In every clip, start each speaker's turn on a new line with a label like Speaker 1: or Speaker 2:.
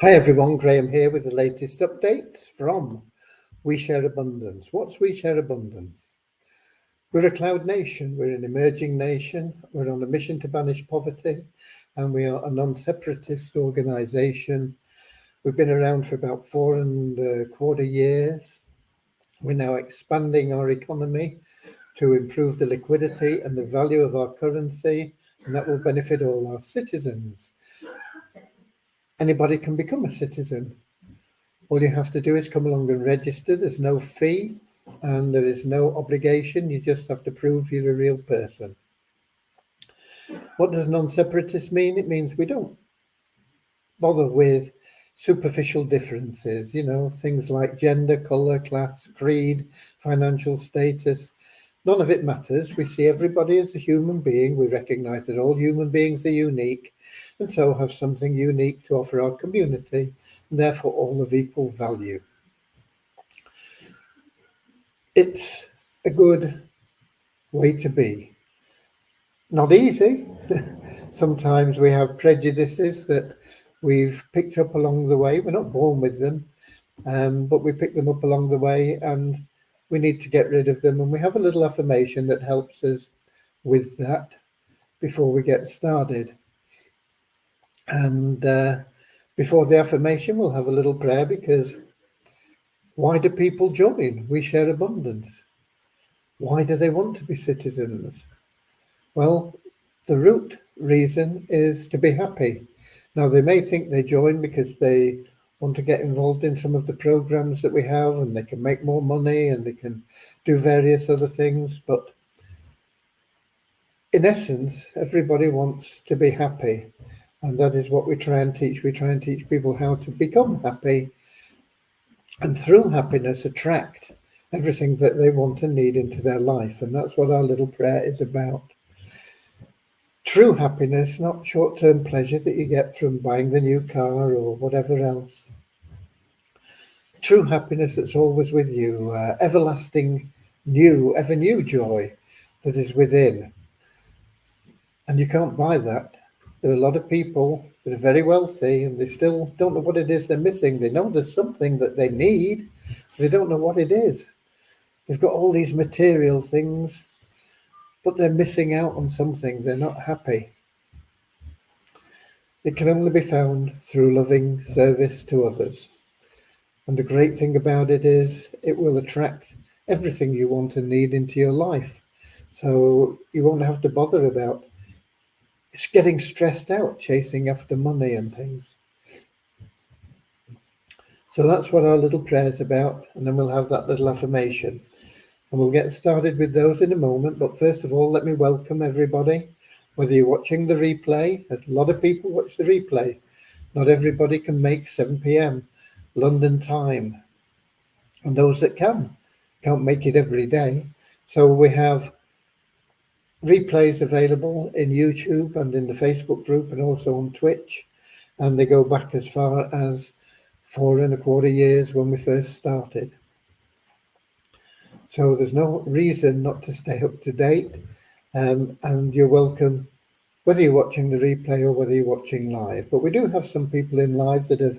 Speaker 1: Hi everyone, Graham here with the latest updates from We Share Abundance. What's We Share Abundance? We're a cloud nation, we're an emerging nation, we're on a mission to banish poverty, and we are a non-separatist organisation. We've been around for about 4.25 years. We're now expanding our economy to improve the liquidity and the value of our currency, and that will benefit all our citizens. Anybody can become a citizen. All you have to do is come along and register. There's no fee and there is no obligation. You just have to prove you're a real person. What does non-separatist mean? It means we don't bother with superficial differences, things like gender, colour, class, creed, financial status. None of it matters. We see everybody as a human being. We recognise that all human beings are unique and so have something unique to offer our community, and therefore all of equal value. It's a good way to be. Not easy. Sometimes we have prejudices that we've picked up along the way. We're not born with them, but we pick them up along the way and we need to get rid of them. And we have a little affirmation that helps us with that before we get started. And before the affirmation, we'll have a little prayer, because why do people join We Share Abundance? Why do they want to be citizens? Well, the root reason is to be happy. Now, they may think they join because they want to get involved in some of the programs that we have and they can make more money and they can do various other things. But in essence, everybody wants to be happy. And that is what we try and teach. We try and teach people how to become happy and through happiness attract everything that they want and need into their life. And that's what our little prayer is about. True happiness, not short-term pleasure that you get from buying the new car or whatever else. True happiness that's always with you, everlasting, new, ever new joy that is within. And you can't buy that. There are a lot of people that are very wealthy and they still don't know what it is they're missing. They know there's something that they need, they don't know what it is. They've got all these material things, but they're missing out on something. They're not happy. It can only be found through loving service to others. And the great thing about it is it will attract everything you want and need into your life. So you won't have to bother about getting stressed out, chasing after money and things. So that's what our little prayer is about. And then we'll have that little affirmation. And we'll get started with those in a moment. But first of all, let me welcome everybody. Whether you're watching the replay, a lot of people watch the replay. Not everybody can make 7 p.m. London time. And those that can't make it every day. So we have replays available in YouTube and in the Facebook group and also on Twitch. And they go back as far as 4.25 years when we first started. So there's no reason not to stay up to date. And you're welcome, whether you're watching the replay or whether you're watching live. But we do have some people in live that have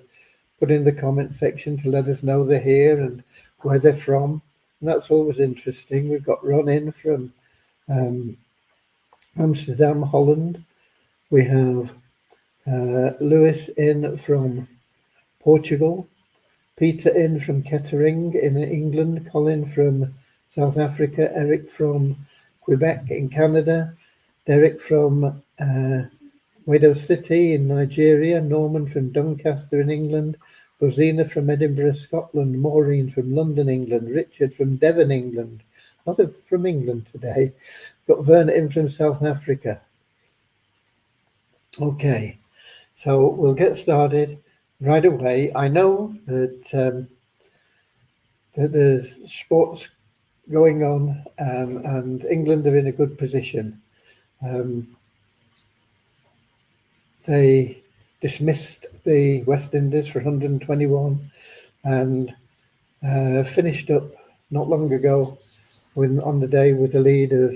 Speaker 1: put in the comment section to let us know they're here and where they're from. And that's always interesting. We've got Ron in from Amsterdam, Holland. We have Lewis in from Portugal. Peter in from Kettering in England. Colin from South Africa. Eric from Quebec in Canada. Derek from Wado City in Nigeria. Norman from Doncaster in England. Rosina from Edinburgh, Scotland. Maureen from London, England. Richard from Devon, England. Not from England today. Got Verna in from South Africa. Okay, so we'll get started right away. I know that there's sports going on and England are in a good position. They dismissed the West Indies for 121 and finished up not long ago on the day with a lead of,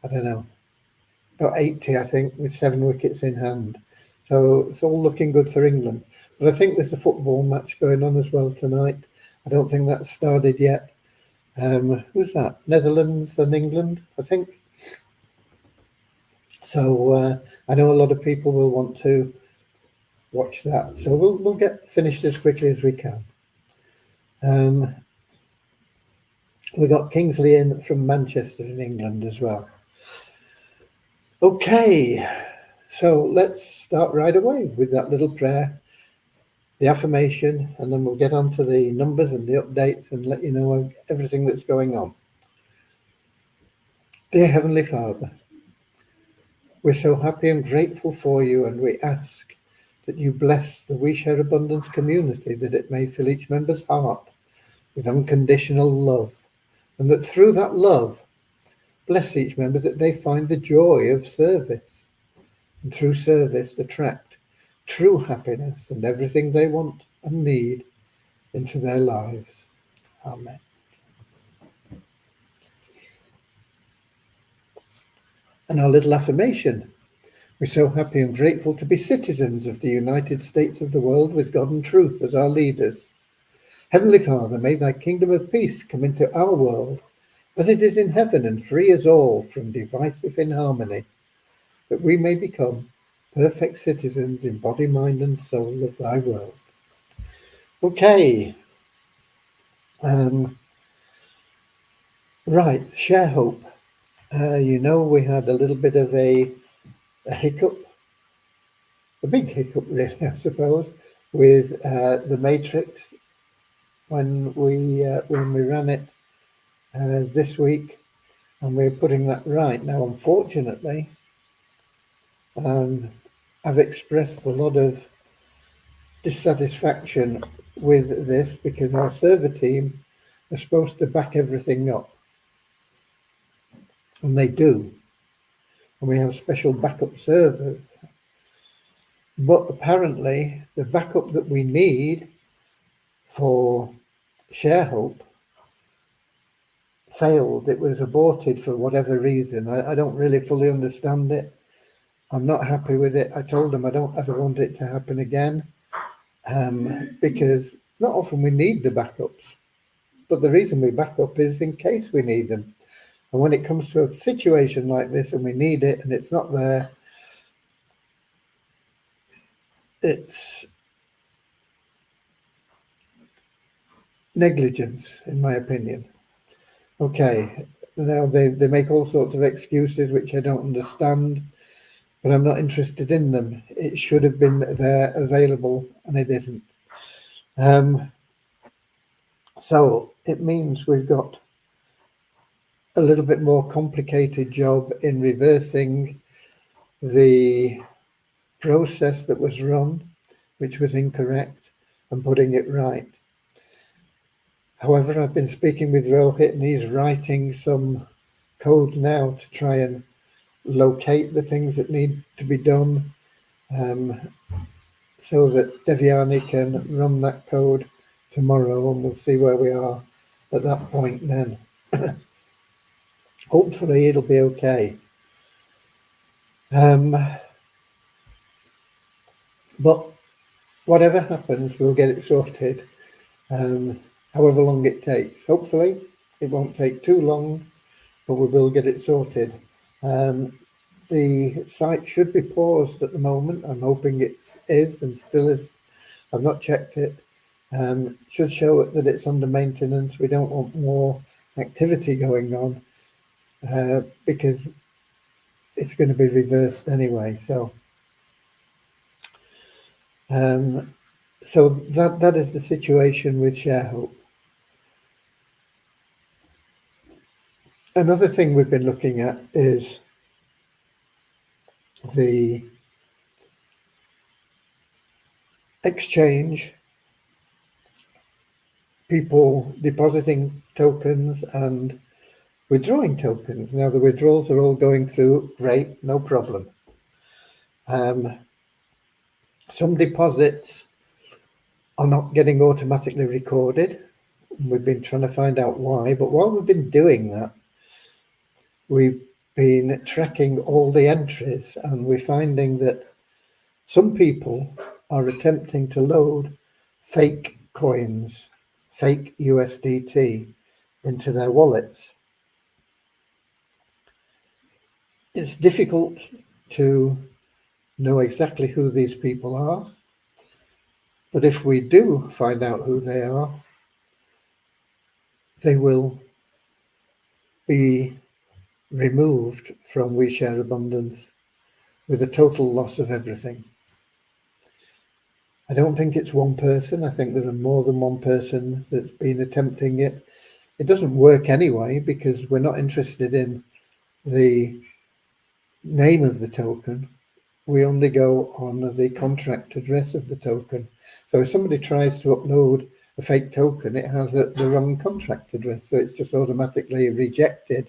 Speaker 1: I don't know, about 80, I think, with 7 wickets in hand. So it's all looking good for England. But I think there's a football match going on as well tonight. I don't think that's started yet. Who's that? Netherlands and England, I think. So I know a lot of people will want to watch that. So we'll get finished as quickly as we can. We got Kingsley in from Manchester in England as well. Okay, so let's start right away with that little prayer, the affirmation, and then we'll get on to the numbers and the updates and let you know everything that's going on. Dear Heavenly Father, we're so happy and grateful for you, and we ask that you bless the We Share Abundance community, that it may fill each member's heart with unconditional love, and that through that love, bless each member that they find the joy of service, and through service attract true happiness and everything they want and need into their lives. Amen. And our little affirmation. We're so happy and grateful to be citizens of the United States of the world with God and truth as our leaders. Heavenly Father, may thy kingdom of peace come into our world as it is in heaven, and free us all from divisive inharmony, that we may become perfect citizens in body, mind and soul of thy world. Okay. Right, share hope. We had a little bit of a hiccup, a big hiccup really, I suppose, with the Matrix when we ran it this week, and we're putting that right now. Unfortunately, I've expressed a lot of dissatisfaction with this because our server team are supposed to back everything up, and they do, and we have special backup servers, but apparently the backup that we need for ShareHope failed. It was aborted for whatever reason. I don't really fully understand it. I'm not happy with it. I told them I don't ever want it to happen again, because not often we need the backups, but the reason we back up is in case we need them. And when it comes to a situation like this and we need it and it's not there, it's negligence, in my opinion. Okay, now they make all sorts of excuses which I don't understand, but I'm not interested in them. It should have been there available, and it isn't. So it means we've got a little bit more complicated job in reversing the process that was run, which was incorrect, and putting it right. However, I've been speaking with Rohit, and he's writing some code now to try and locate the things that need to be done, so that Devyani can run that code tomorrow, and we'll see where we are at that point then. Hopefully it'll be okay. But whatever happens, we'll get it sorted, however long it takes. Hopefully it won't take too long, but we will get it sorted. The site should be paused at the moment. I'm hoping it is and still is. I've not checked it. Should show that it's under maintenance. We don't want more activity going on, because it's going to be reversed anyway. So that is the situation with ShareHope. Another thing we've been looking at is the exchange, people depositing tokens and withdrawing tokens. Now the withdrawals are all going through great, no problem. Some deposits are not getting automatically recorded. We've been trying to find out why, but while we've been doing that, we've been tracking all the entries, and we're finding that Some people are attempting to load fake coins, fake USDT into their wallets. It's difficult to know exactly who these people are, but if we do find out who they are, they will be removed from We Share Abundance with a total loss of everything. I don't think it's one person. I think there are more than one person that's been attempting it. It doesn't work anyway because we're not interested in the name of the token. We only go on the contract address of the token. So if somebody tries to upload a fake token, it has the wrong contract address, so it's just automatically rejected.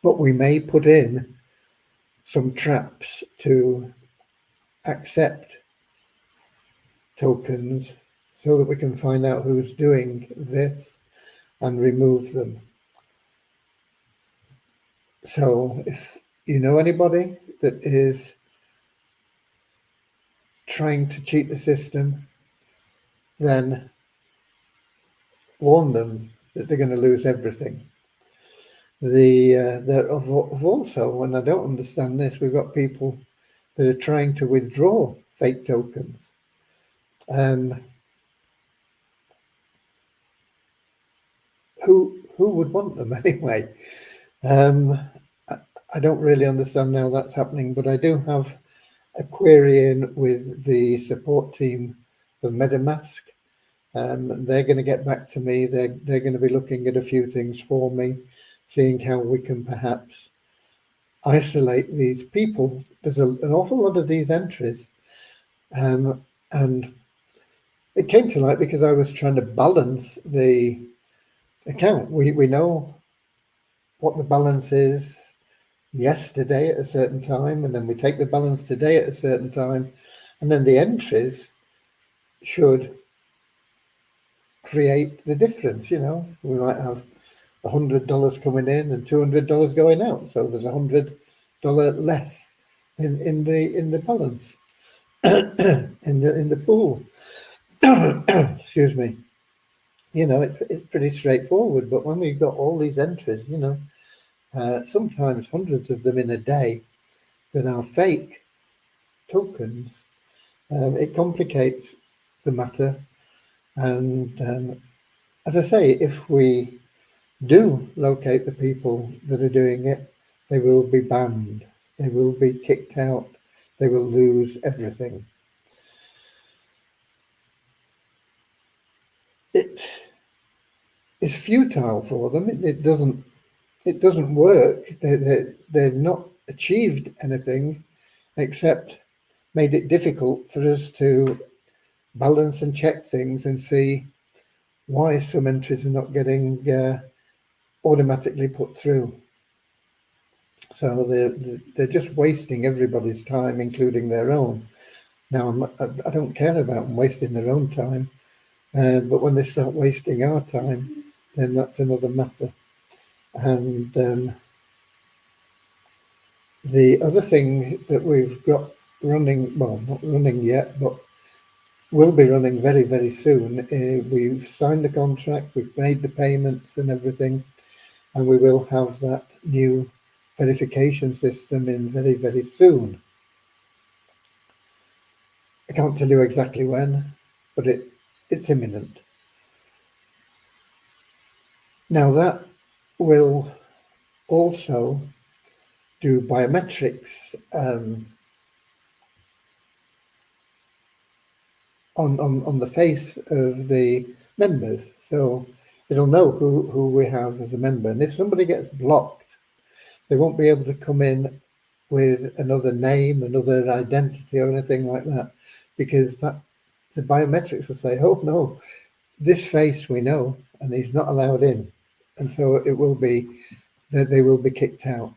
Speaker 1: But we may put in some traps to accept tokens so that we can find out who's doing this and remove them. So if you know anybody that is trying to cheat the system, then warn them that they're going to lose everything. Also, and I don't understand this, we've got people that are trying to withdraw fake tokens. Who would want them anyway? I don't really understand how that's happening, but I do have a query in with the support team of MetaMask. They're going to get back to me. They're going to be looking at a few things for me, seeing how we can perhaps isolate these people. There's an awful lot of these entries, and it came to light because I was trying to balance the account. We know what the balance is yesterday at a certain time, and then we take the balance today at a certain time, and then the entries should create the difference. You know, we might have $100 coming in and $200 going out, so there's $100 less in the balance in the pool. Excuse me. You know, it's pretty straightforward, but when we've got all these entries, you know, sometimes hundreds of them in a day that are fake tokens, it complicates the matter. And as I say, if we do locate the people that are doing it, they will be banned. They will be kicked out. They will lose everything. It is futile for them. It doesn't work. They've not achieved anything except made it difficult for us to balance and check things and see why some entries are not getting automatically put through. So they're just wasting everybody's time, including their own. Now, I don't care about them wasting their own time, but when they start wasting our time, then that's another matter. And the other thing that we've got running, well, not running yet, but will be running very, very soon. We've signed the contract, we've made the payments and everything, and we will have that new verification system in very, very soon. I can't tell you exactly when, but it's imminent. Now that will also do biometrics on the face of the members. So it'll know who we have as a member. And if somebody gets blocked, they won't be able to come in with another name, another identity or anything like that, because the biometrics will say, oh no, this face we know, and he's not allowed in. And so it will be that they will be kicked out.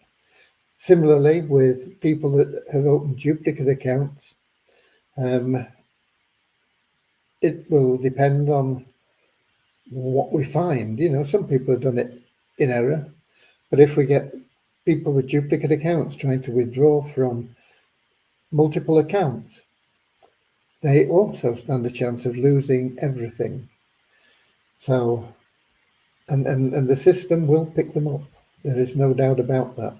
Speaker 1: Similarly, with people that have opened duplicate accounts, it will depend on what we find. You know, some people have done it in error, but if we get people with duplicate accounts trying to withdraw from multiple accounts, they also stand a chance of losing everything. So, and the system will pick them up. There is no doubt about that.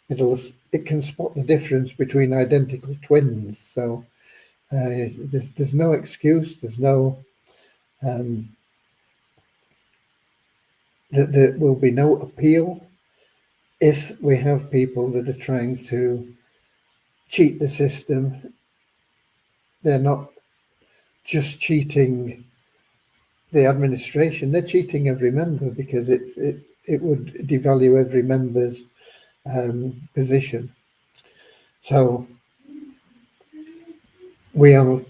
Speaker 1: It can spot the difference between identical twins. So there's no excuse. There's no there will be no appeal if we have people that are trying to cheat the system. They're not just cheating the administration, they're cheating every member, because it would devalue every member's position. So we are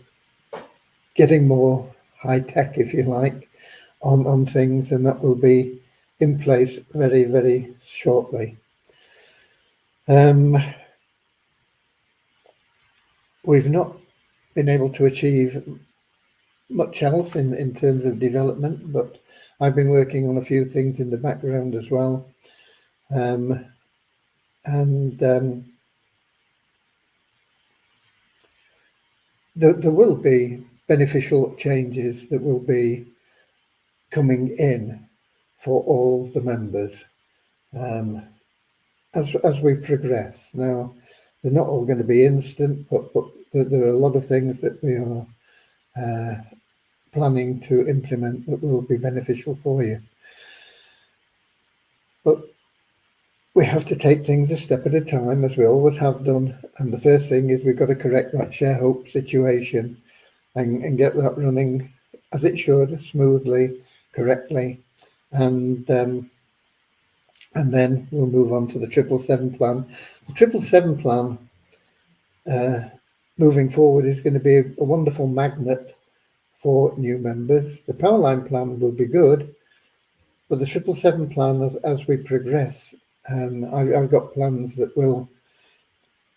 Speaker 1: getting more high tech, if you like, on things, and that will be in place very, very shortly. We've not been able to achieve much else in terms of development, but I've been working on a few things in the background as well. There will be beneficial changes that will be coming in for all the members as we progress. Now, they're not all going to be instant, but there are a lot of things that we are planning to implement that will be beneficial for you. But we have to take things a step at a time, as we always have done. And the first thing is we've got to correct that ShareHope situation and get that running as it should, smoothly, correctly. And then we'll move on to the 777 plan. The 777 plan moving forward is going to be a wonderful magnet for new members. The Powerline plan will be good, but the 777 plan, as we progress, I've got plans that will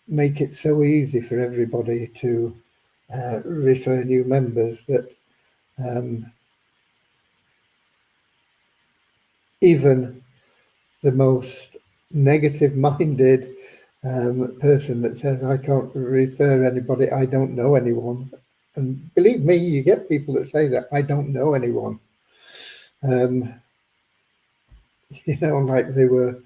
Speaker 1: make it so easy for everybody to refer new members that even the most negative-minded person that says, I can't refer anybody, I don't know anyone. And believe me, you get people that say that, I don't know anyone. You know, like they were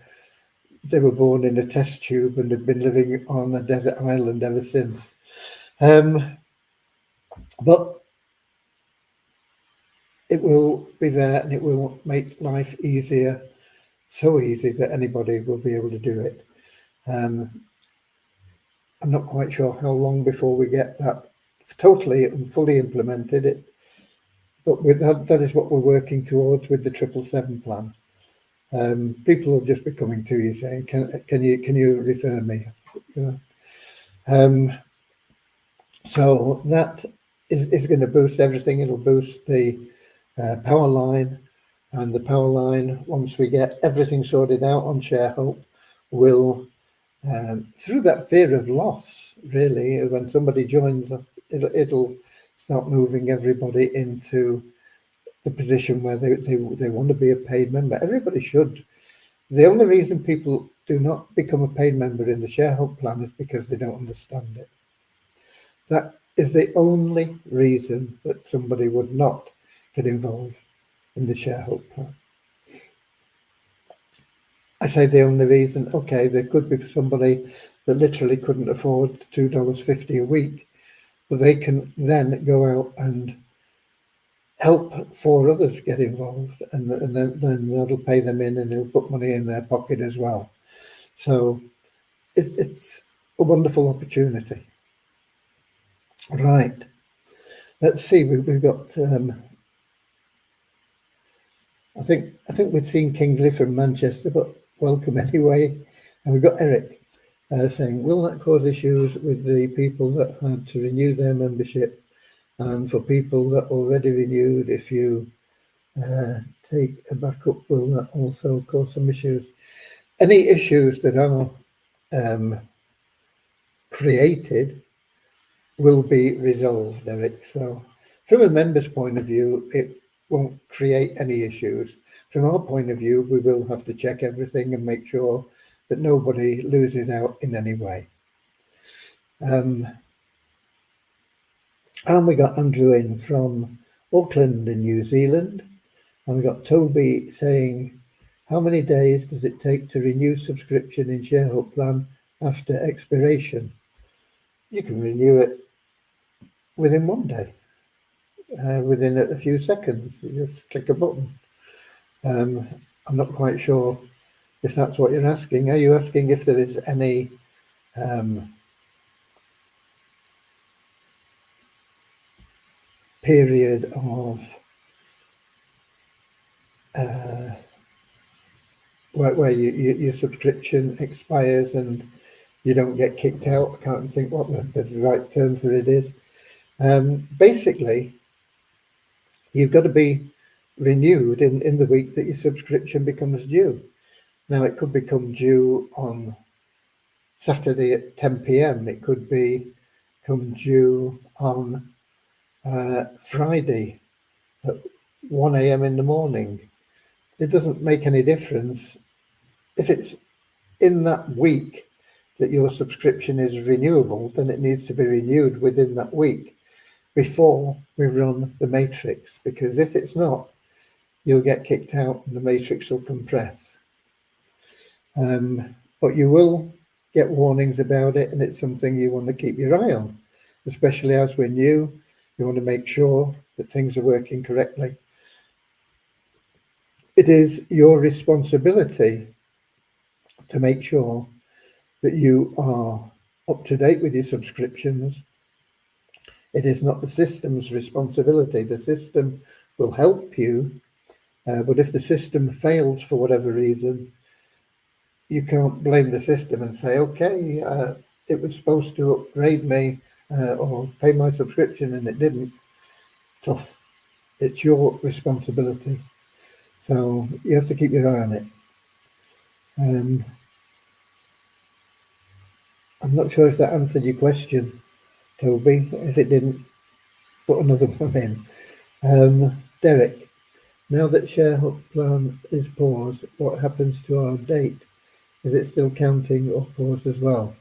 Speaker 1: born in a test tube and have been living on a desert island ever since. But it will be there, and it will make life easier, so easy that anybody will be able to do it. I'm not quite sure how long before we get that totally and fully implemented. But with that is what we're working towards with the 777 plan. People will just be coming to you saying, "Can you refer me?" You know. So that is going to boost everything. It'll boost the Powerline, and the Powerline, once we get everything sorted out on ShareHope, will through that fear of loss, really, when somebody joins, it'll start moving everybody into the position where they want to be a paid member. Everybody should. The only reason people do not become a paid member in the ShareHope plan is because they don't understand it. That is the only reason that somebody would not get involved in the ShareHope plan. I say the only reason, okay, there could be somebody that literally couldn't afford $2.50 a week, but they can then go out and help 4 others get involved, and then that'll pay them in, and it'll put money in their pocket as well. So it's a wonderful opportunity. Right. Let's see. We've got. I think we've seen Kingsley from Manchester, but welcome anyway. And we've got Eric saying, will that cause issues with the people that had to renew their membership? And for people that already renewed, if you take a backup, will that also cause some issues? Any issues that are created will be resolved, Eric. So from a member's point of view, it won't create any issues. From our point of view, we will have to check everything and make sure that nobody loses out in any way. And we got Andrew in from Auckland in New Zealand. And we got Toby saying, how many days does it take to renew subscription in ShareHub Plan after expiration? You can renew it within 1 day, within a few seconds. You just click a button. I'm not quite sure if that's what you're asking. Are you asking if there is any period of where your subscription expires and you don't get kicked out? I can't think what the right term for it is. Basically, you've got to be renewed in the week that your subscription becomes due. Now, it could become due on Saturday at 10 p.m. It could become due on Friday at 1 a.m. in the morning. It doesn't make any difference. If it's in that week that your subscription is renewable, then it needs to be renewed within that week before we run the matrix, because if it's not, you'll get kicked out and the matrix will compress. But you will get warnings about it, and it's something you want to keep your eye on, especially as we're new. You want to make sure that things are working correctly. It is your responsibility to make sure that you are up to date with your subscriptions. It is not the system's responsibility. The system will help you, but if the system fails for whatever reason, you can't blame the system and say, okay, it was supposed to upgrade me or pay my subscription and it didn't. Tough. It's your responsibility. So you have to keep your eye on it. I'm not sure if that answered your question, Toby. If it didn't, put another one in. Derek, now that ShareHub Plan is paused, what happens to our date? Is it still counting or paused as well?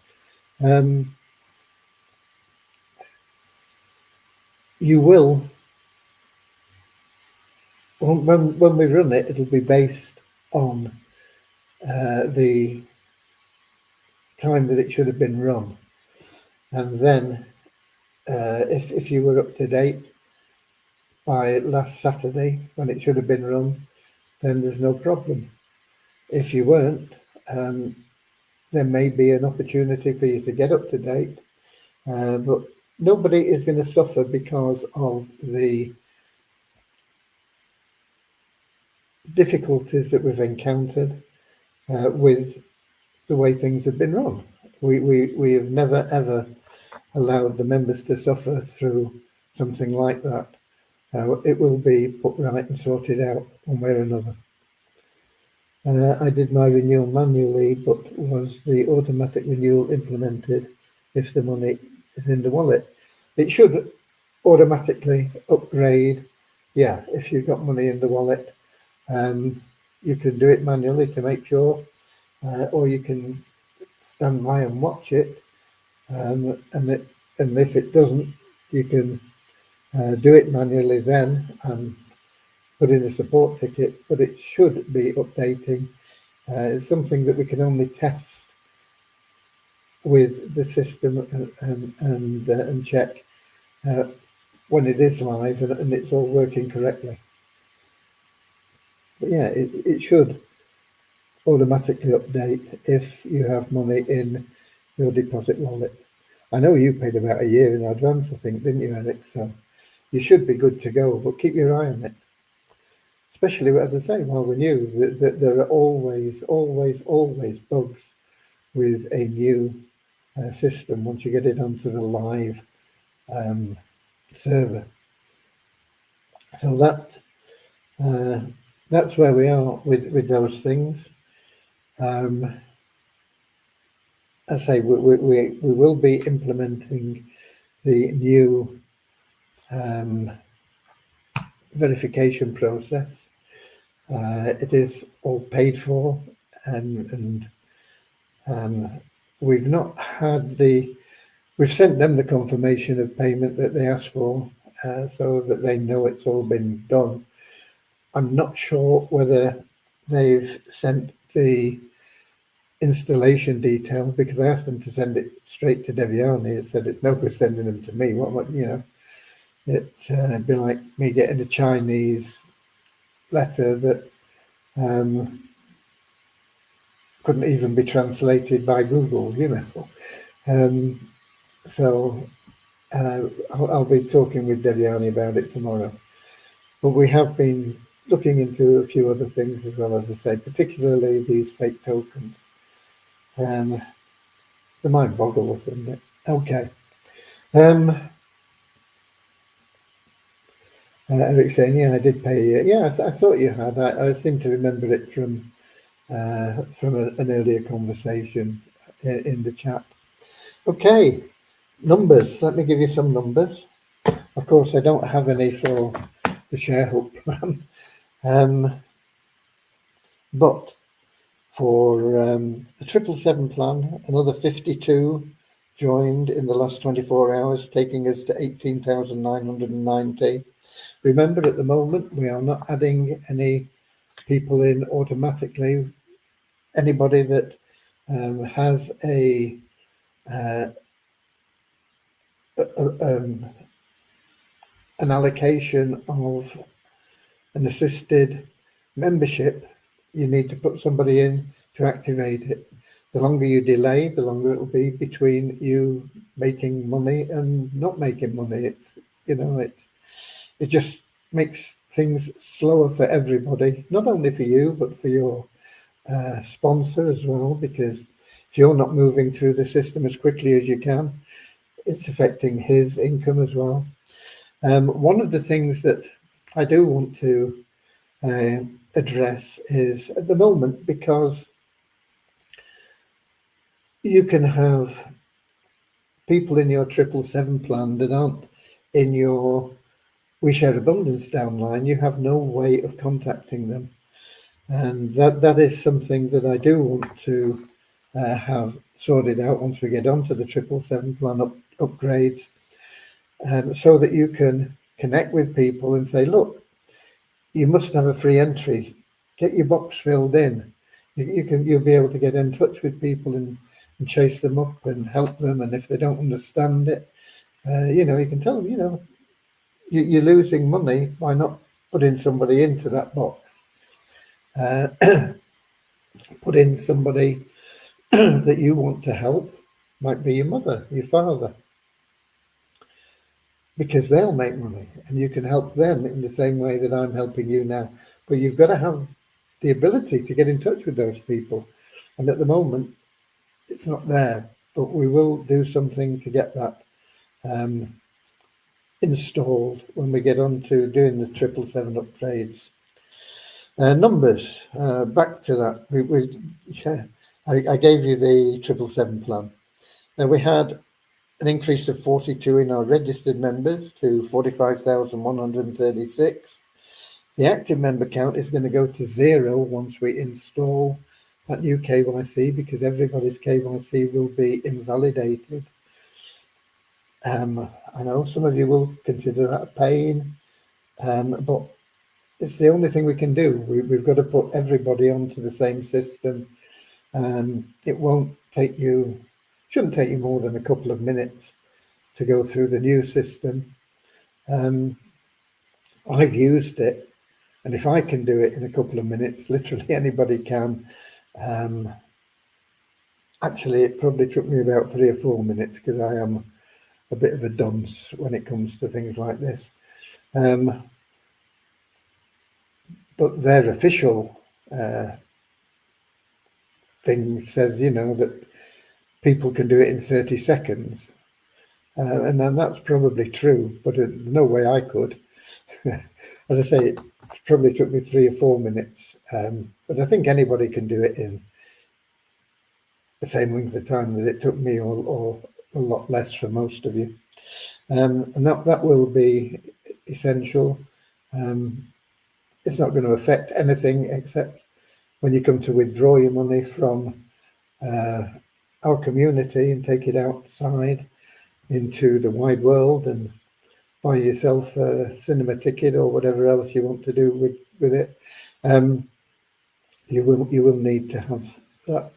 Speaker 1: You will, when we run it, it'll be based on the time that it should have been run. And then if you were up to date by last Saturday when it should have been run, then there's no problem. If you weren't, there may be an opportunity for you to get up to date, but nobody is going to suffer because of the difficulties that we've encountered with the way things have been run. We have never ever allowed the members to suffer through something like that. It will be put right and sorted out one way or another. I did my renewal manually, but was the automatic renewal implemented if the money is in the wallet? It should automatically upgrade. Yeah, if you've got money in the wallet, you can do it manually to make sure, or you can stand by and watch it. And if it doesn't, you can do it manually then and put in a support ticket, but it should be updating. It's something that we can only test with the system and check when it is live and it's all working correctly. But yeah, it should automatically update if you have money in your deposit wallet. I know you paid about a year in advance, I think, didn't you, Eric? So you should be good to go, but keep your eye on it. Especially, as I say, while we're new, that there are always bugs with a new system once you get it onto the live server. So that's where we are with those things. As I say, we will be implementing the new verification process. It is all paid for, and we've not had the We've sent them the confirmation of payment that they asked for, so that they know it's all been done. I'm not sure whether they've sent the installation details, because I asked them to send it straight to Devyani. It said it's no good sending them to me. What it'd be like me getting a Chinese letter that couldn't even be translated by Google, So I'll be talking with Devyani about it tomorrow. But we have been looking into a few other things as well, as I say, particularly these fake tokens. The mind boggles, isn't it? Okay. Eric saying, yeah, I did pay. Yeah, I thought you had. I seem to remember it from an earlier conversation in the chat. Okay, numbers. Let me give you some numbers. Of course, I don't have any for the ShareHub plan, but for the 777 plan, another 52 joined in the last 24 hours, taking us to 18,990. Remember, at the moment, we are not adding any people in automatically. Anybody that has an allocation of an assisted membership, you need to put somebody in to activate it. The longer you delay, the longer it'll be between you making money and not making money. It just makes things slower for everybody, not only for you, but for your sponsor as well, because if you're not moving through the system as quickly as you can, it's affecting his income as well. One of the things that I do want to address is, at the moment, because you can have people in your 777 plan that aren't in your We Share Abundance downline, you have no way of contacting them. And that is something that I do want to have sorted out once we get onto the 777 plan upgrades, so that you can connect with people and say, look, you must have a free entry. Get your box filled in. You'll be able to get in touch with people and chase them up and help them. And if they don't understand it, you can tell them, you're losing money by not putting somebody into that box. Put in somebody that you want to help, might be your mother, your father, because they'll make money and you can help them in the same way that I'm helping you now. But you've got to have the ability to get in touch with those people. And at the moment, it's not there, but we will do something to get that installed when we get on to doing the 777 upgrades. Numbers, back to that. I gave you the 777 plan. Now we had an increase of 42 in our registered members to 45,136. The active member count is going to go to 0 once we install that new KYC, because everybody's KYC will be invalidated. I know some of you will consider that a pain, but it's the only thing we can do. We've got to put everybody onto the same system. It shouldn't take you more than a couple of minutes to go through the new system. I've used it, and if I can do it in a couple of minutes, literally anybody can. Actually, it probably took me about 3 or 4 minutes, because I am a bit of a dunce when it comes to things like this. But their official thing says, that people can do it in 30 seconds. And then that's probably true, but there's no way I could. As I say, it probably took me 3 or 4 minutes. But I think anybody can do it in the same length of time that it took me, or a lot less for most of you. And that will be essential. It's not going to affect anything except when you come to withdraw your money from our community and take it outside. into the wide world and buy yourself a cinema ticket or whatever else you want to do with it, you will need to have that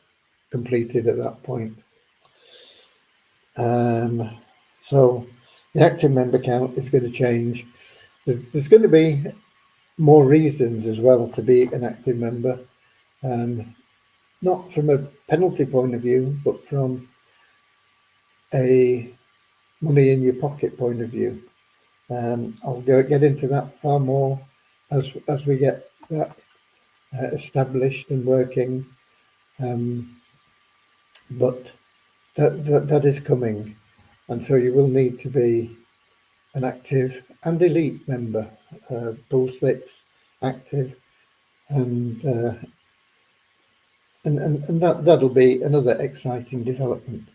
Speaker 1: completed at that point. So the active member count is going to change. There's going to be more reasons as well to be an active member, not from a penalty point of view, but from a money in your pocket point of view. I'll get into that far more as we get that established and working, but that is coming, and so you will need to be an active and elite member, Pool 6 active, and that'll be another exciting development.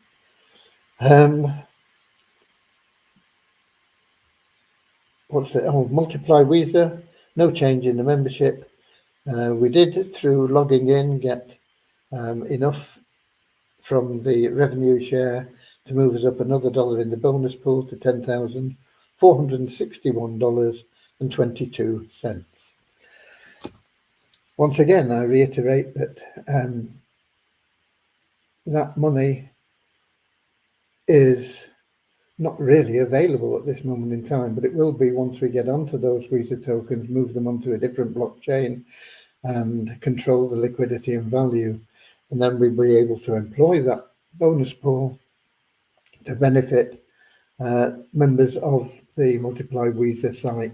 Speaker 1: What's the Multiply Weezer? No change in the membership. We did, through logging in, get enough from the revenue share to move us up another dollar in the bonus pool to $10,461.22. Once again, I reiterate that that money is not really available at this moment in time, but it will be once we get onto those Weezer tokens, move them onto a different blockchain and control the liquidity and value. And then we'll be able to employ that bonus pool to benefit members of the Multiply Weezer site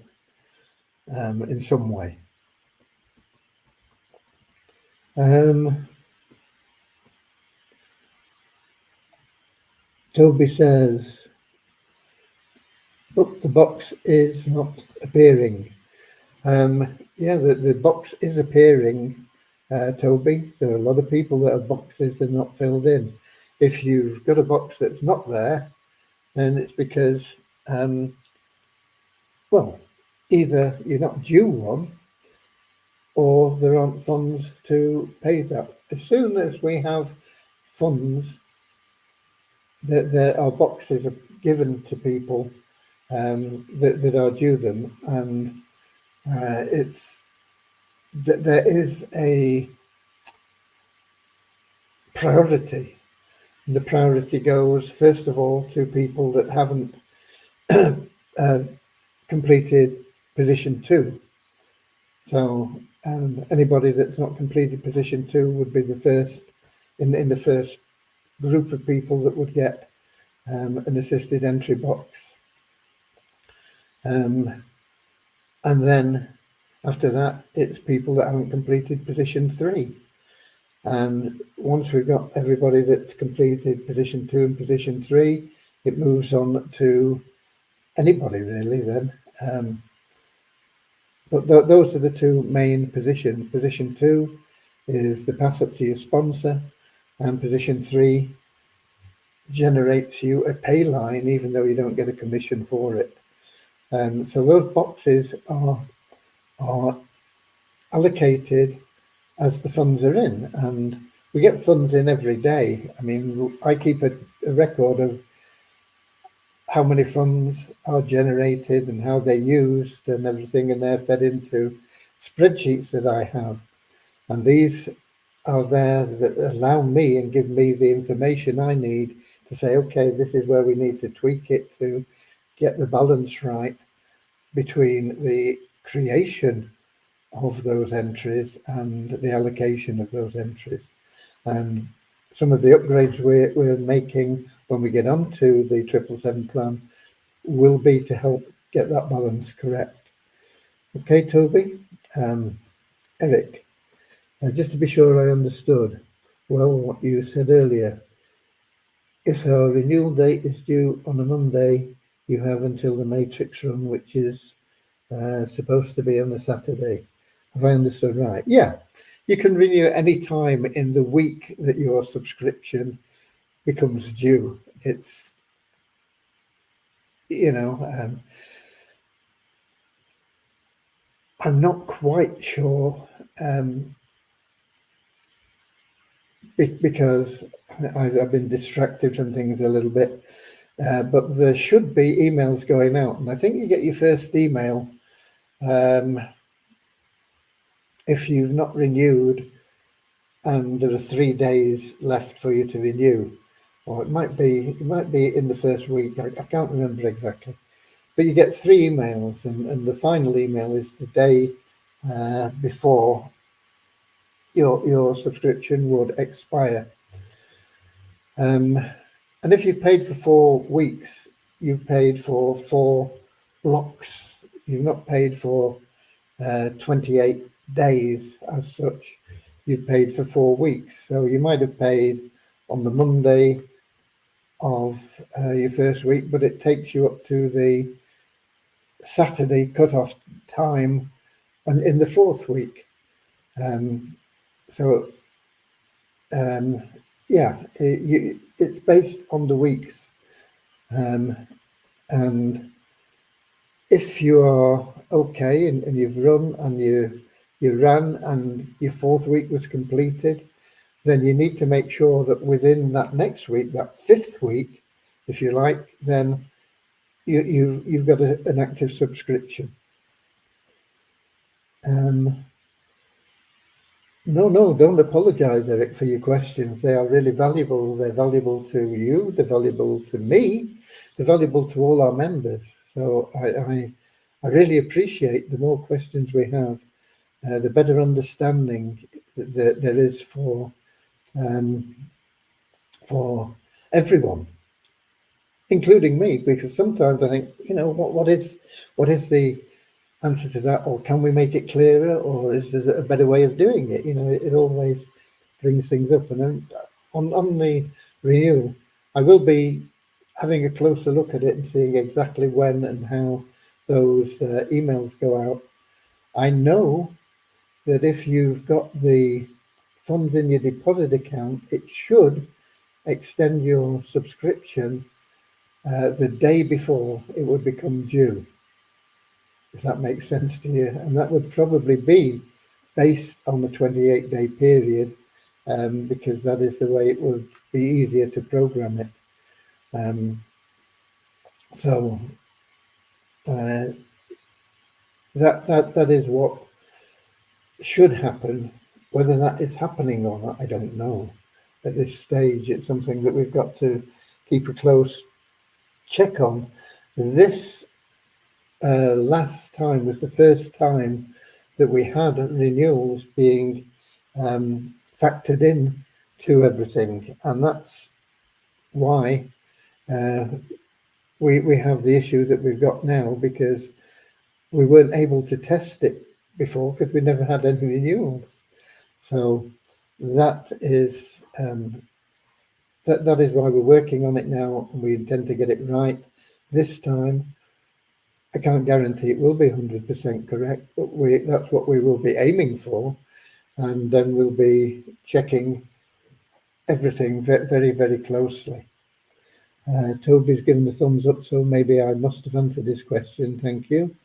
Speaker 1: in some way. Toby says, but the box is not appearing. Yeah, the box is appearing, Toby. There are a lot of people that have boxes that are not filled in. If you've got a box that's not there, then it's because, well, either you're not due one or there aren't funds to pay that. As soon as we have funds, our boxes are given to people that are due them, and there is a priority. And the priority goes, first of all, to people that haven't completed position 2. So anybody that's not completed position 2 would be the first in the first group of people that would get an assisted entry box. And then after that, it's people that haven't completed position 3. And once we've got everybody that's completed position 2 and position 3, it moves on to anybody really then. But those are the two main positions. Position 2 is the pass up to your sponsor, and position 3 generates you a pay line even though you don't get a commission for it. So those boxes are allocated as the funds are in, and we get funds in every day. I mean, I keep a record of how many funds are generated and how they're used and everything, and they're fed into spreadsheets that I have. And these are there that allow me and give me the information I need to say, okay, this is where we need to tweak it to get the balance right between the creation of those entries and the allocation of those entries. And some of the upgrades we're making when we get onto the 777 plan will be to help get that balance correct. Okay, Toby. Eric, just to be sure I understood well what you said earlier, if our renewal date is due on a Monday, you have until the matrix run, which is supposed to be on a Saturday. Have I understood right? Yeah, you can renew any time in the week that your subscription becomes due. It's, you know, I'm not quite sure because I've been distracted from things a little bit. but there should be emails going out, and I think you get your first email if you've not renewed and there are 3 days left for you to renew, or it might be in the first week. I can't remember exactly, but you get 3 emails, and the final email is the day before your subscription would expire. And if you've paid for 4 weeks, you've paid for 4 blocks. You've not paid for 28 days as such. You've paid for 4 weeks. So you might have paid on the Monday of your first week, but it takes you up to the Saturday cut-off time and in the 4th week. Yeah, it's based on the weeks. And if you are okay and you've run and you ran and your 4th week was completed, then you need to make sure that within that next week, that 5th week, if you like, then you've got an active subscription. No, don't apologize, Eric, for your questions. They are really valuable. They're valuable to you, they're valuable to me, they're valuable to all our members. So I really appreciate the more questions we have, the better understanding that there is for everyone, including me, because sometimes I think, what is the answer to that, or can we make it clearer, or is there a better way of doing it? It always brings things up. And then on the renewal, I will be having a closer look at it and seeing exactly when and how those emails go out. I know that if you've got the funds in your deposit account, it should extend your subscription the day before it would become due, if that makes sense to you. And that would probably be based on the 28-day period, because that is the way it would be easier to program it. So that is what should happen. Whether that is happening or not, I don't know. At this stage, it's something that we've got to keep a close check on. This last time was the first time that we had renewals being factored in to everything, and that's why we have the issue that we've got now, because we weren't able to test it before because we never had any renewals. So that is that is why we're working on it now, and we intend to get it right this time. I can't guarantee it will be 100% correct, but that's what we will be aiming for. And then we'll be checking everything very, very closely. Toby's given the thumbs up, so maybe I must have answered this question. Thank you.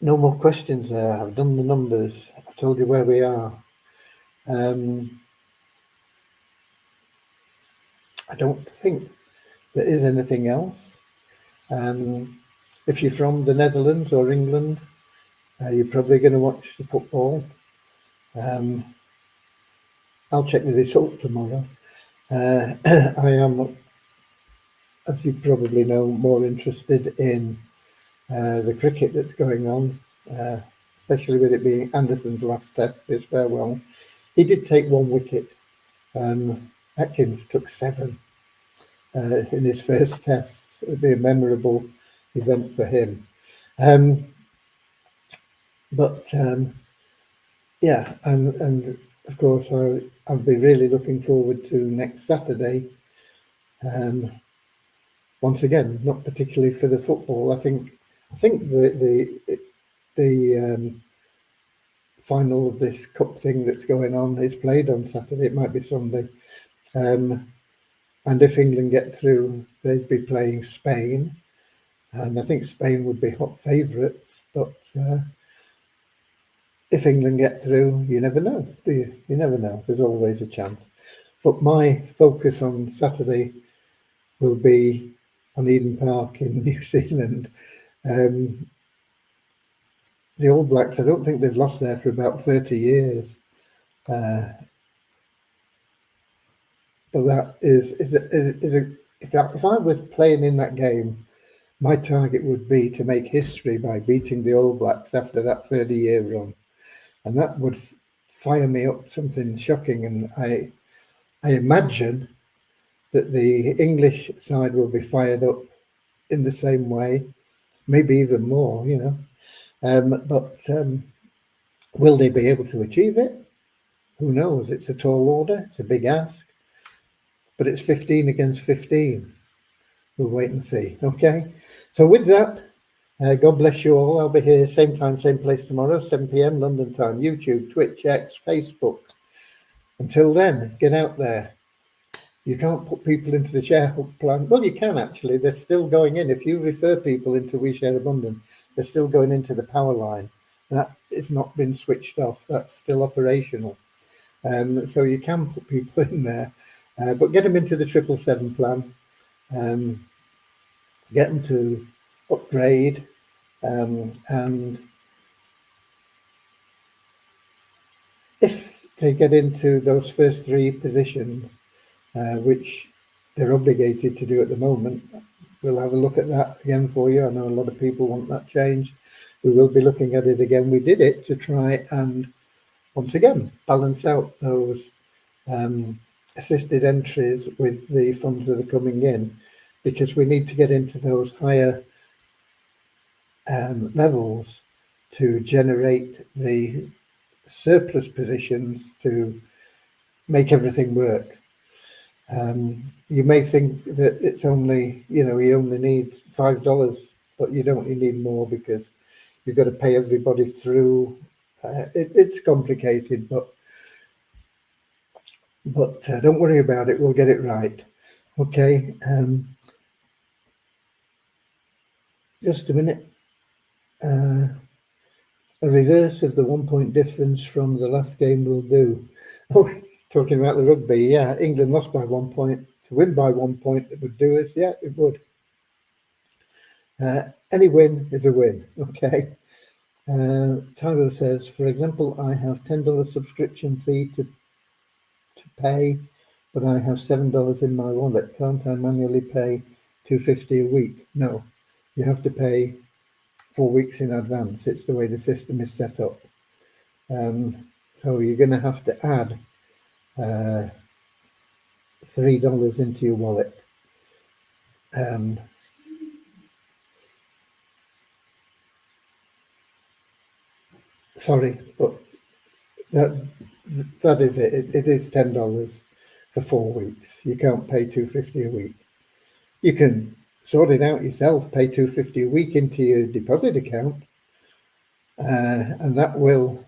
Speaker 1: No more questions there. I've done the numbers. I've told you where we are. I don't think there is anything else. If you're from the Netherlands or England, you're probably going to watch the football. I'll check the result tomorrow. I am, as you probably know, more interested in the cricket that's going on, especially with it being Anderson's last test, his farewell. He did take 1 wicket. Atkins took 7 in his first test. It would be a memorable event for him. Yeah, and of course I'll be really looking forward to next Saturday. Once again, not particularly for the football. I think the final of this cup thing that's going on is played on Saturday. It might be Sunday. And if England get through, they'd be playing Spain. And I think Spain would be hot favourites. But if England get through, you never know, do you? You never know. There's always a chance. But my focus on Saturday will be on Eden Park in New Zealand. The All Blacks, I don't think they've lost there for about 30 years. But that is if I was playing in that game, my target would be to make history by beating the All Blacks after that 30-year run. And that would fire me up something shocking. And I imagine that the English side will be fired up in the same way, maybe even more, you know. But will they be able to achieve it? Who knows? It's a tall order. It's a big ask. But it's 15 against 15. We'll wait and see. Okay. So with that, God bless you all. I'll be here same time, same place tomorrow, 7 p.m. London time. YouTube, Twitch, X, Facebook. Until then, get out there. You can't put people into the share plan. Well, you can actually. They're still going in. If you refer people into We Share Abundance, they're still going into the power line. That has not been switched off. That's still operational. So you can put people in there, but get them into the 777 plan. Get them to upgrade, and if they get into those first three positions, which they're obligated to do at the moment, we'll have a look at that again for you. I know a lot of people want that changed. We will be looking at it again. We did it to try and, once again, balance out those assisted entries with the funds that are coming in, because we need to get into those higher levels to generate the surplus positions to make everything work. You may think that it's only, you only need $5, but you don't. You need more, because you've got to pay everybody through. It's complicated, but don't worry about it. We'll get it right. Okay. Just a minute. A reverse of the 1 point difference from the last game will do. Oh, talking about the rugby, yeah. England lost by 1 point. To win by 1 point, it would do us. Yeah, it would. Any win is a win. Okay. Tyro says, for example, I have $10 subscription fee to pay, but I have $7 in my wallet. Can't I manually pay $2.50 a week? No, you have to pay 4 weeks in advance. It's the way the system is set up. So you're going to have to add $3 into your wallet. Sorry, but that is it. It is $10 for 4 weeks. You can't pay $2.50 a week. You can sort it out yourself. Pay $2.50 a week into your deposit account, and that will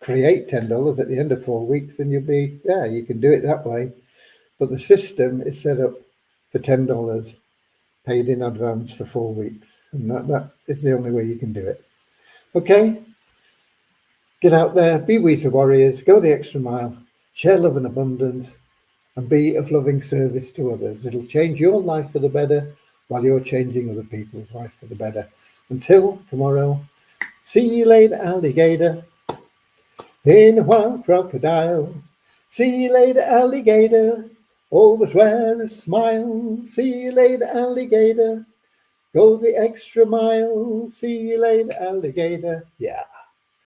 Speaker 1: create $10 at the end of 4 weeks, and you'll be there. You can do it that way, but the system is set up for $10 paid in advance for 4 weeks, and that is the only way you can do it. Okay, get out there, be Weezer Warriors, go the extra mile, share love and abundance, and be of loving service to others. It'll change your life for the better while you're changing other people's life for the better. Until tomorrow, see you later, alligator. In a wild crocodile. See you later, alligator. Always wear a smile. See you later, alligator. Go the extra mile. See you later, alligator. Yeah.